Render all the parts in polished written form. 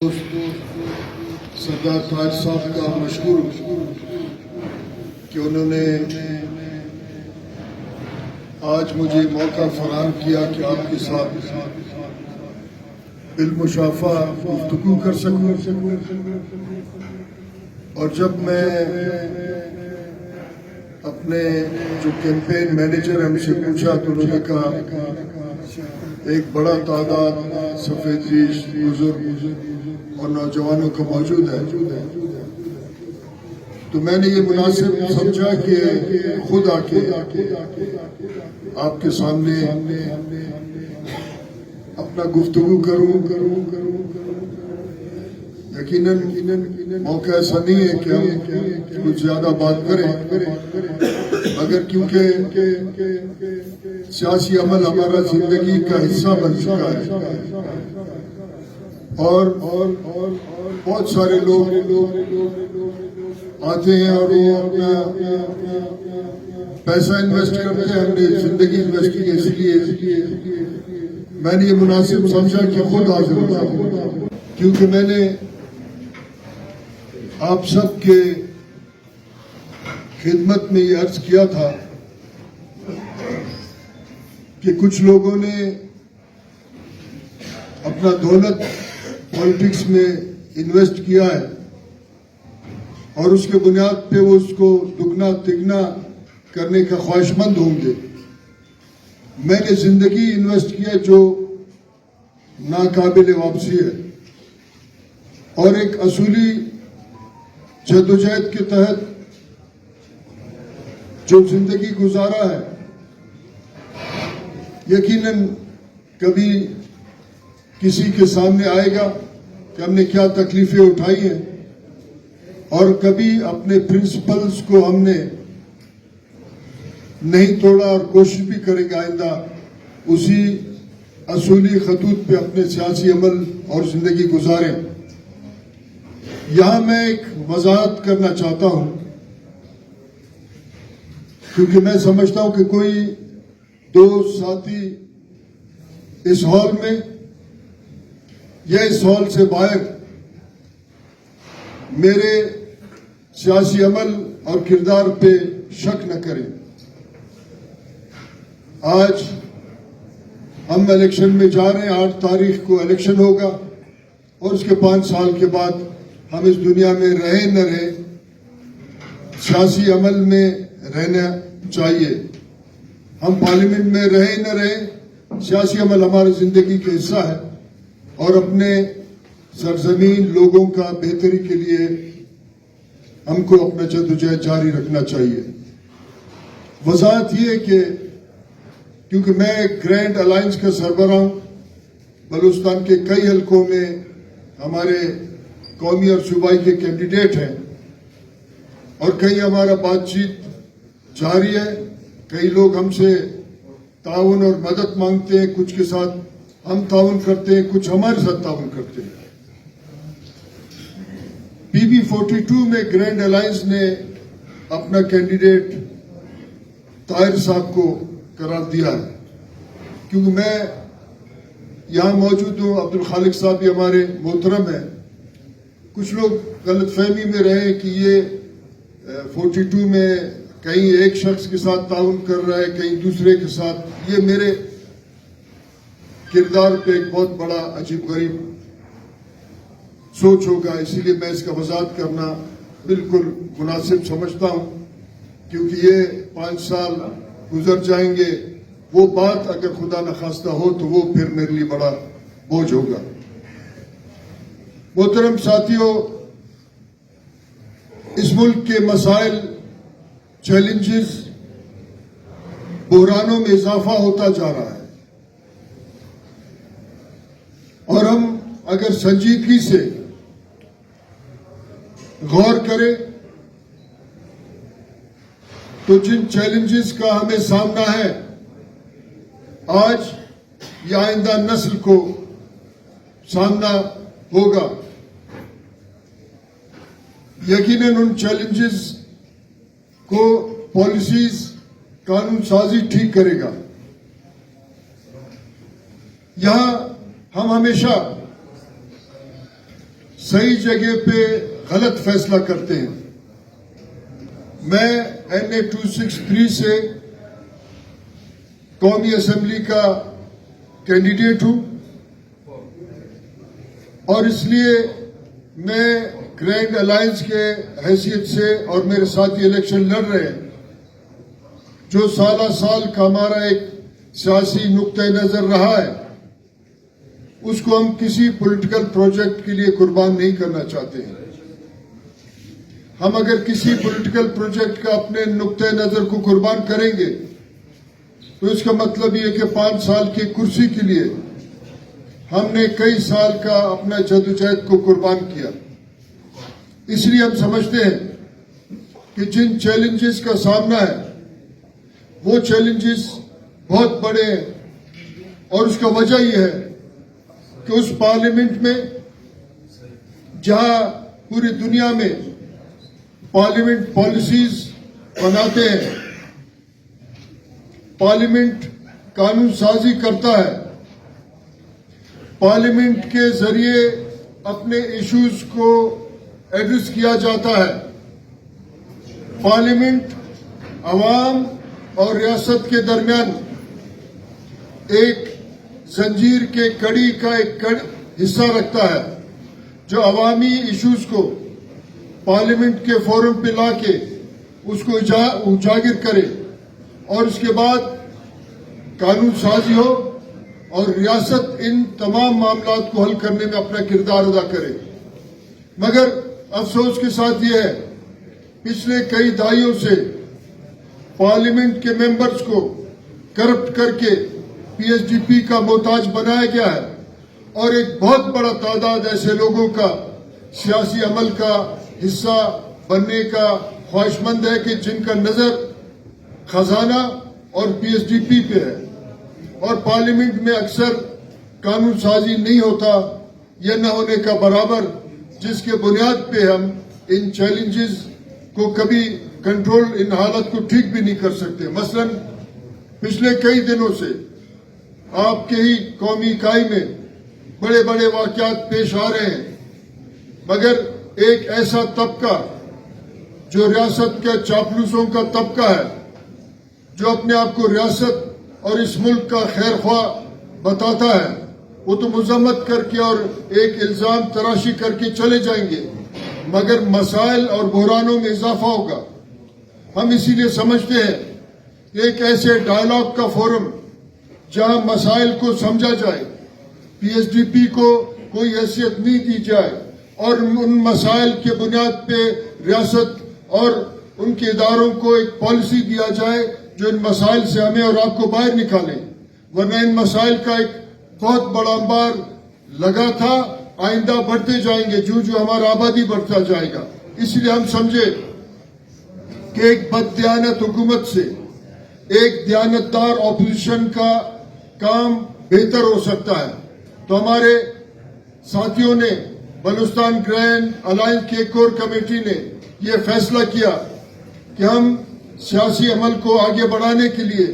سردار تاج صاحب کا مشکور کہ انہوں نے آج مجھے موقع فراہم کیا کہ آپ کے ساتھ بالمشافہ گفتگو کر سکوں. اور جب میں اپنے جو کیمپین مینیجر ہم سے پوچھا تو انہوں نے کہا ایک بڑا تعداد سفید ریش بزرگ اور نوجوانوں کا موجود ہے، تو میں نے یہ مناسب سمجھا کہ خود آ کے آپ کے سامنے اپنا گفتگو کروں. یقیناً موقع ایسا نہیں ہے کہ ہم کچھ زیادہ بات کریں، مگر کیونکہ سیاسی عمل ہمارا زندگی کا حصہ بن چکا ہے اور بہت سارے لوگ آتے ہیں اور وہ اپنا پیسہ انویسٹ کرتے ہیں، ہم نے زندگی انویسٹ کی. اس لیے میں نے یہ مناسب سمجھا کہ خود حاضر ہو جاؤں، کیونکہ میں نے آپ سب کے خدمت میں یہ عرض کیا تھا کہ کچھ لوگوں نے اپنا دولت پالیٹکس میں انویسٹ کیا ہے اور اس کے بنیاد پہ وہ اس کو دگنا تگنا کرنے کا خواہش مند ہوں گے. میں نے زندگی انویسٹ کیا جو ناقابل واپسی ہے اور ایک اصولی جدوجہد کے تحت جو زندگی گزارا ہے. یقیناً کبھی کسی کے سامنے آئے گا کہ ہم نے کیا تکلیفیں اٹھائی ہیں اور کبھی اپنے پرنسپلز کو ہم نے نہیں توڑا اور کوشش بھی کرے گا آئندہ اسی اصولی خطوط پہ اپنے سیاسی عمل اور زندگی گزاریں. یہاں میں ایک وضاحت کرنا چاہتا ہوں کیونکہ میں سمجھتا ہوں کہ کوئی دو ساتھی اس ہال میں یا اس ہال سے باہر میرے سیاسی عمل اور کردار پہ شک نہ کریں. آج ہم الیکشن میں جا رہے ہیں، 8 تاریخ کو الیکشن ہوگا اور اس کے 5 سال کے بعد ہم اس دنیا میں رہے نہ رہے سیاسی عمل میں رہنا چاہیے. ہم پارلیمنٹ میں رہے نہ رہے سیاسی عمل ہماری زندگی کا حصہ ہے اور اپنے سرزمین لوگوں کا بہتری کے لیے ہم کو اپنا جدوجہد جاری رکھنا چاہیے. وضاحت یہ ہے کہ کیونکہ میں گرینڈ الائنس کا سربراہ ہوں، بلوچستان کے کئی حلقوں میں ہمارے قومی اور صوبائی کے کینڈیڈیٹ ہیں اور کئی ہمارا بات چیت جاری ہے. کئی لوگ ہم سے تعاون اور مدد مانگتے ہیں، کچھ کے ساتھ ہم تعاون کرتے ہیں، کچھ ہمارے ساتھ تعاون کرتے ہیں. PB42 میں گرینڈ الائنس نے اپنا کینڈیڈیٹ طاہر صاحب کو قرار دیا ہے. کیونکہ میں یہاں موجود ہوں، عبدالخالق صاحب بھی ہمارے محترم ہیں. کچھ لوگ غلط فہمی میں رہے کہ یہ 42 میں کہیں ایک شخص کے ساتھ تعاون کر رہا ہے، کہیں دوسرے کے ساتھ. یہ میرے کردار پہ ایک بہت بڑا عجیب غریب سوچ ہوگا، اسی لیے میں اس کا وضاحت کرنا بالکل مناسب سمجھتا ہوں. کیونکہ یہ 5 سال گزر جائیں گے، وہ بات اگر خدا نخواستہ ہو تو وہ پھر میرے لیے بڑا بوجھ ہوگا. محترم ساتھیوں، اس ملک کے مسائل، چیلنجز، بحرانوں میں اضافہ ہوتا جا رہا ہے اور ہم اگر سنجیدگی سے غور کریں تو جن چیلنجز کا ہمیں سامنا ہے آج یا آئندہ نسل کو سامنا ہوگا، یقیناً ان چیلنجز کو پالیسیز، قانون سازی ٹھیک کرے گا. یہاں ہم ہمیشہ صحیح جگہ پہ غلط فیصلہ کرتے ہیں. میں NA 263 سے قومی اسمبلی کا کینڈیڈیٹ ہوں اور اس لیے میں گرینڈ الائنس کے حیثیت سے اور میرے ساتھی الیکشن لڑ رہے ہیں. جو سالہ سال کا ہمارا ایک سیاسی نقطہ نظر رہا ہے اس کو ہم کسی پولیٹیکل پروجیکٹ کے لیے قربان نہیں کرنا چاہتے ہیں. ہم اگر کسی پولیٹیکل پروجیکٹ کا اپنے نقطہ نظر کو قربان کریں گے تو اس کا مطلب یہ کہ 5 سال کی کرسی کے لیے ہم نے کئی سال کا اپنا جدوجہد کو قربان کیا. اس لیے ہم سمجھتے ہیں کہ جن چیلنجز کا سامنا ہے وہ چیلنجز بہت بڑے ہیں اور اس کا وجہ یہ ہے کہ اس پارلیمنٹ میں جہاں پوری دنیا میں پارلیمنٹ پالیسیز بناتے ہیں، پارلیمنٹ قانون سازی کرتا ہے، پارلیمنٹ کے ذریعے اپنے ایشوز کو ایڈریس کیا جاتا ہے. پارلیمنٹ عوام اور ریاست کے درمیان ایک زنجیر کے کڑی کا ایک حصہ رکھتا ہے جو عوامی ایشوز کو پارلیمنٹ کے فورم پہ لا کے اس کو اجاگر کرے اور اس کے بعد قانون سازی ہو اور ریاست ان تمام معاملات کو حل کرنے میں اپنا کردار ادا کرے. مگر افسوس کے ساتھ یہ ہے پچھلے کئی دہائیوں سے پارلیمنٹ کے ممبرز کو کرپٹ کر کے PSDP کا محتاج بنایا گیا ہے اور ایک بہت بڑا تعداد ایسے لوگوں کا سیاسی عمل کا حصہ بننے کا خواہشمند ہے کہ جن کا نظر خزانہ اور PSDP پہ ہے اور پارلیمنٹ میں اکثر قانون سازی نہیں ہوتا یا نہ ہونے کا برابر، جس کے بنیاد پہ ہم ان چیلنجز کو کبھی کنٹرول ان حالت کو ٹھیک بھی نہیں کر سکتے. مثلا پچھلے کئی دنوں سے آپ کے ہی قومی اکائی میں بڑے بڑے واقعات پیش آ رہے ہیں مگر ایک ایسا طبقہ جو ریاست کے چاپلوسوں کا طبقہ ہے، جو اپنے آپ کو ریاست اور اس ملک کا خیر خواہ بتاتا ہے، وہ تو مذمت کر کے اور ایک الزام تراشی کر کے چلے جائیں گے مگر مسائل اور بحرانوں میں اضافہ ہوگا. ہم اسی لیے سمجھتے ہیں کہ ایک ایسے ڈائلاگ کا فورم جہاں مسائل کو سمجھا جائے، PSDP کو کوئی حیثیت نہیں دی جائے اور ان مسائل کے بنیاد پہ ریاست اور ان کے اداروں کو ایک پالیسی دیا جائے جو ان مسائل سے ہمیں اور آپ کو باہر نکالے. ورنہ ان مسائل کا ایک بہت بڑا انبار لگا تھا، آئندہ بڑھتے جائیں گے جو ہمارا آبادی بڑھتا جائے گا. اس لیے ہم سمجھے کہ ایک بددیانت حکومت سے ایک دیانتدار اپوزیشن کا کام بہتر ہو سکتا ہے. تو ہمارے ساتھیوں نے بلوچستان گرینڈ الائنس کی کور کمیٹی نے یہ فیصلہ کیا کہ ہم سیاسی عمل کو آگے بڑھانے کے لیے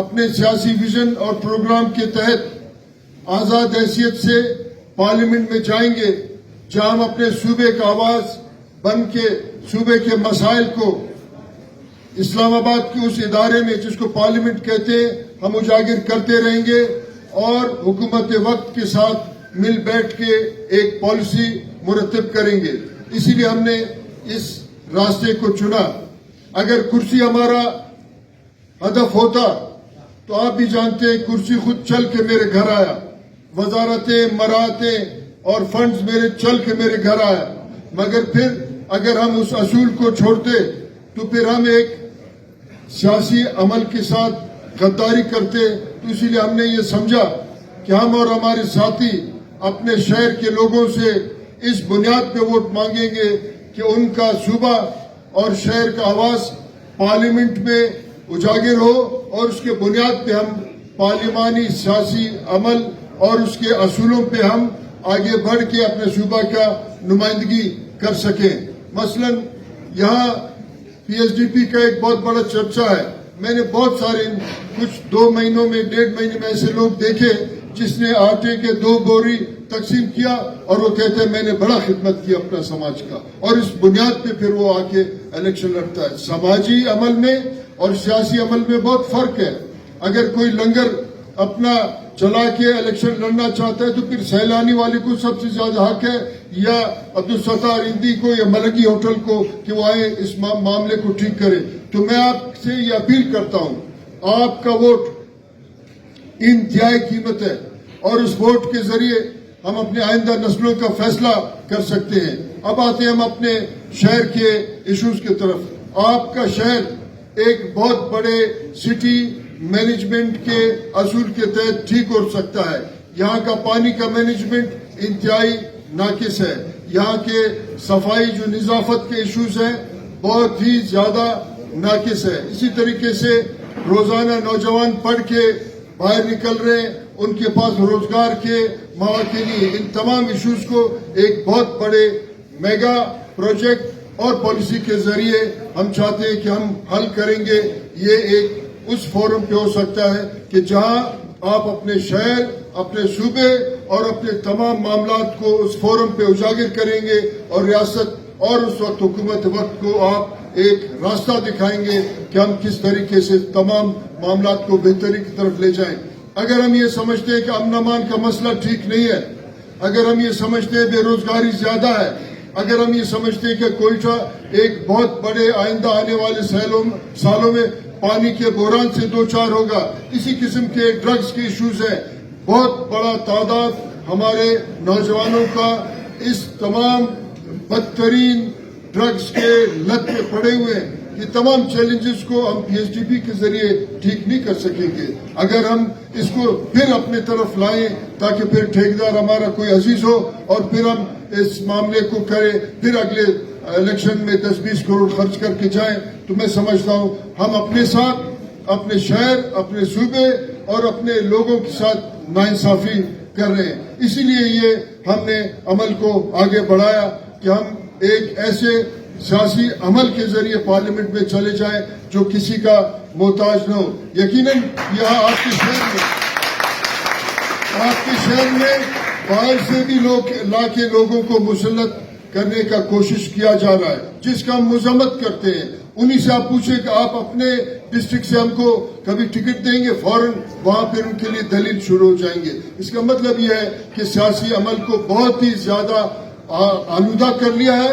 اپنے سیاسی ویژن اور پروگرام کے تحت آزاد حیثیت سے پارلیمنٹ میں جائیں گے جہاں ہم اپنے صوبے کا آواز بن کے صوبے کے مسائل کو اسلام آباد کے اس ادارے میں جس کو پارلیمنٹ کہتے ہیں ہم اجاگر کرتے رہیں گے اور حکومت وقت کے ساتھ مل بیٹھ کے ایک پالیسی مرتب کریں گے. اسی لیے ہم نے اس راستے کو چنا. اگر کرسی ہمارا ہدف ہوتا تو آپ بھی جانتے ہیں کرسی خود چل کے میرے گھر آیا، وزارتیں، مراعاتیں اور فنڈز چل کے میرے گھر آیا. مگر پھر اگر ہم اس اصول کو چھوڑتے تو پھر ہم ایک سیاسی عمل کے ساتھ غداری کرتے. تو اسی لیے ہم نے یہ سمجھا کہ ہم اور ہمارے ساتھی اپنے شہر کے لوگوں سے اس بنیاد پہ ووٹ مانگیں گے کہ ان کا صوبہ اور شہر کا آواز پارلیمنٹ میں اجاگر ہو اور اس کے بنیاد پہ ہم پارلیمانی سیاسی عمل اور اس کے اصولوں پہ ہم آگے بڑھ کے اپنے صوبہ کا نمائندگی کر سکیں. مثلا یہاں PSDP کا ایک بہت بڑا چرچا ہے. میں نے بہت سارے کچھ 2 مہینوں میں 1.5 مہینے میں ایسے لوگ دیکھے جس نے آٹے کے 2 بوری تقسیم کیا اور وہ کہتے ہیں میں نے بڑا خدمت کی اپنا سماج کا، اور اس بنیاد پہ پھر وہ آ کے الیکشن لڑتا ہے۔ سماجی عمل میں اور سیاسی عمل میں بہت فرق ہے۔ اگر کوئی لنگر اپنا چلا کے الیکشن لڑنا چاہتا ہے تو پھر سیلانی والے کو سب سے زیادہ حق ہے، یا عبدالستار ہندی کو یا ملگی ہوٹل کو، کہ وہ آئے اس معاملے کو ٹھیک کرے۔ تو میں آپ سے یہ اپیل کرتا ہوں، آپ کا ووٹ انتہائی قیمت ہے، اور اس ووٹ کے ذریعے ہم اپنے آئندہ نسلوں کا فیصلہ کر سکتے ہیں۔ اب آتے ہیں ہم اپنے شہر کے ایشوز کی طرف۔ آپ کا شہر ایک بہت بڑے سٹی مینجمنٹ کے اصول کے تحت ٹھیک ہو سکتا ہے۔ یہاں کا پانی کا مینجمنٹ انتہائی ناقص ہے، یہاں کے صفائی جو نظافت کے ایشوز ہیں بہت ہی زیادہ ناقص ہے۔ اسی طریقے سے روزانہ نوجوان پڑھ کے باہر نکل رہے ہیں، ان کے پاس روزگار کے مواقع نہیں۔ ان تمام ایشوز کو ایک بہت بڑے میگا پروجیکٹ اور پالیسی کے ذریعے ہم چاہتے ہیں کہ ہم حل کریں گے۔ یہ ایک اس فورم پہ ہو سکتا ہے کہ جہاں آپ اپنے شہر، اپنے صوبے اور اپنے تمام معاملات کو اس فورم پہ اجاگر کریں گے، اور ریاست اور اس وقت حکومت وقت کو آپ ایک راستہ دکھائیں گے کہ ہم کس طریقے سے تمام معاملات کو بہتری کی طرف لے جائیں۔ اگر ہم یہ سمجھتے ہیں کہ امن امان کا مسئلہ ٹھیک نہیں ہے، اگر ہم یہ سمجھتے ہیں بے روزگاری زیادہ ہے، اگر ہم یہ سمجھتے ہیں کہ کوئٹہ ایک بہت بڑے آئندہ آنے والے سالوں میں پانی کے بحران سے دوچار ہوگا، اسی قسم کے ڈرگز کے ایشوز ہیں، بہت بڑا تعداد ہمارے نوجوانوں کا اس تمام بدترین ڈرگز کے لت میں پڑے ہوئے ہیں۔ یہ تمام چیلنجز کو ہم پی ایس ڈی پی کے ذریعے ٹھیک نہیں کر سکیں گے۔ اگر ہم اس کو پھر اپنے طرف لائیں تاکہ پھر ٹھیکیدار ہمارا کوئی عزیز ہو اور پھر ہم اس معاملے کو کریں، پھر اگلے الیکشن میں 10-20 کروڑ خرچ کر کے جائیں، تو میں سمجھتا ہوں ہم اپنے ساتھ، اپنے شہر، اپنے صوبے اور اپنے لوگوں کے ساتھ ناانصافی کر رہے ہیں۔ اسی لیے یہ ہم نے عمل کو آگے بڑھایا کہ ہم ایک ایسے سیاسی عمل کے ذریعے پارلیمنٹ میں چلے جائیں جو کسی کا محتاج نہ ہو۔ یقیناً یہاں آپ کے شہر میں باہر سے بھی لوگ لا کے لوگوں کو مسلط کرنے کا کوشش کیا جا رہا ہے، جس کا ہم مذمت کرتے ہیں۔ انہی سے آپ پوچھیں کہ آپ اپنے ڈسٹرکٹ سے ہم کو کبھی ٹکٹ دیں گے، فوراً وہاں پھر ان کے لیے دلیل شروع ہو جائیں گے۔ اس کا مطلب یہ ہے کہ سیاسی عمل کو بہت ہی زیادہ آلودہ کر لیا ہے،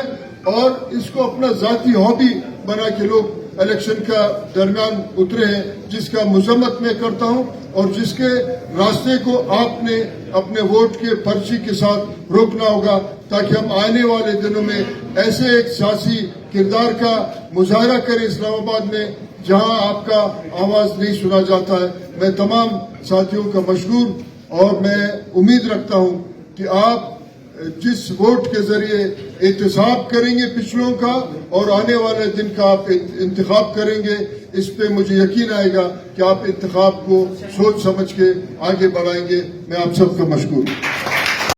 اور اس کو اپنا ذاتی ہابی بنا کے لوگ الیکشن کا درمیان اترے ہیں، جس کا مذمت میں کرتا ہوں، اور جس کے راستے کو آپ نے اپنے ووٹ کے پرچی کے ساتھ روکنا ہوگا، تاکہ ہم آنے والے دنوں میں ایسے ایک سیاسی کردار کا مظاہرہ کریں اسلام آباد میں جہاں آپ کا آواز نہیں سنا جاتا ہے۔ میں تمام ساتھیوں کا مشکور، اور میں امید رکھتا ہوں کہ آپ جس ووٹ کے ذریعے احتساب کریں گے پچھلوں کا، اور آنے والے دن کا آپ انتخاب کریں گے، اس پہ مجھے یقین آئے گا کہ آپ انتخاب کو سوچ سمجھ کے آگے بڑھائیں گے۔ میں آپ سب کا مشکور ہوں۔